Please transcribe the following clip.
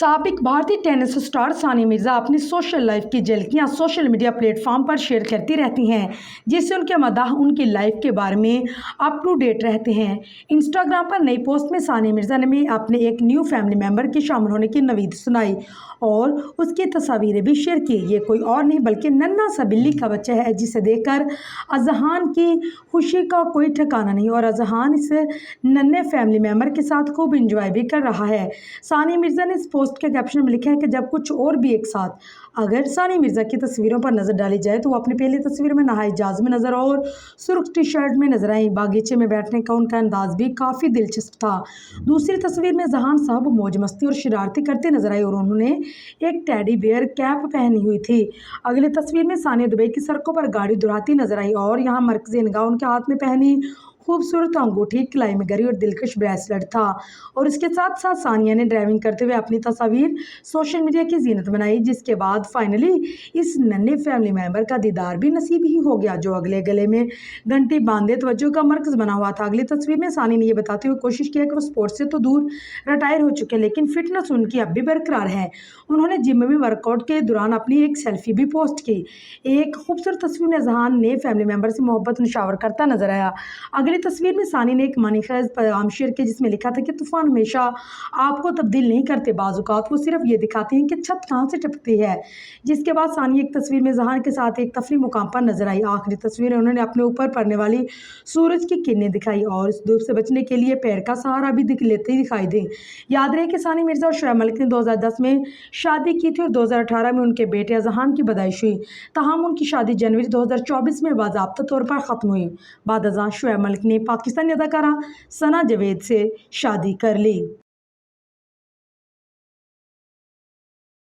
साबिक भारतीय tennis star Sania Mirza अपनी सोशल लाइफ की झलकियां सोशल मीडिया प्लेटफॉर्म पर शेयर करती रहती हैं, जिससे उनके मदाह उनकी लाइफ के बारे में अप टू डेट रहते हैं। इंस्टाग्राम पर नई पोस्ट में सानिया मिर्ज़ा ने अपने एक न्यू फैमिली मेम्बर के शामिल होने की नवीद सुनाई और उसकी तस्वीरें भी शेयर की। ये कोई और नहीं बल्कि नन्हा सा बिल्ली का बच्चा है, जिसे देखकर अजहान की खुशी का कोई ठिकाना नहीं और अजहान इस नन्हे फैमिली मेम्बर के साथ खूब इंजॉय भी कर रहा है। सानिया मिर्ज़ा ने इस पोस्ट के कैप्शन में लिखा है कि जब कुछ और भी एक साथ। अगर सानिया मिर्ज़ा की तस्वीरों पर नज़र डाली जाए तो वो अपनी पहली तस्वीर में नहाए जहाज में नजर और सुर्ख टी शर्ट में नजर आई। बागीचे में बैठने का उनका अंदाज भी काफ़ी दिलचस्प था। दूसरी तस्वीर में जहान साहब मौज मस्ती और शरारती करते नजर आए और उन्होंने एक टेडी बेयर कैप पहनी हुई थी। अगली तस्वीर में सानिया दुबई की सड़कों पर गाड़ी दुराती नजर आई और यहाँ मरकज़ी निगाह उनके हाथ में पहनी खूबसूरत अंगूठी, कलाई में घड़ी और दिलकश ब्रेसलेट था। और इसके साथ साथ सानिया ने ड्राइविंग करते हुए अपनी तस्वीर सोशल मीडिया की जीनत बनाई, जिसके बाद फाइनली इस नन्हे फैमिली मेम्बर का दीदार भी नसीब ही हो गया, जो अगले गले में घंटी बांधे तवज्जो का मरकज बना हुआ था। अगली तस्वीर में सानिया ने यह बताते हुए कोशिश किया कि वो स्पोर्ट्स से तो दूर रिटायर हो चुके, लेकिन फिटनेस उनकी अब भी बरकरार है। उन्होंने जिम में वर्कआउट के दौरान अपनी एक सेल्फी भी पोस्ट की। एक खूबसूरत तस्वीर में जहान ने फैमिली मेम्बर से मोहब्बत निशावर करता नजर आया। अगली तस्वीर में सानिया ने एक मानीखेज पैगाम शेयर किया, जिसमें लिखा था कि तूफान हमेशा आपको तब्दील नहीं करते, बाजुकात वो सिर्फ ये दिखाते हैं कि छत कहाँ से टपकती है। जिसके बाद सानिया एक तस्वीर में जहान के साथ एक तफरी मुकाम पर नजर आई। आखिरी तस्वीर में उन्होंने अपने ऊपर पड़ने वाली सूरज की किरणें दिखाई और इस धूप से बचने के लिए पैर का सहारा भी लेते ही दिखाई दी। याद रहे कि सानिया मिर्ज़ा और शोएब मलिक ने 2010 में शादी की थी और 2018 में उनके बेटे अजहान की पैदाइश हुई। तमाम उनकी शादी जनवरी 2024 में बाज़ाब्ता तौर पर ख़त्म हुई। बाद अज़ां शोएब मलिक ने पाकिस्तानी अदाकारा सना जावेद से शादी कर ली।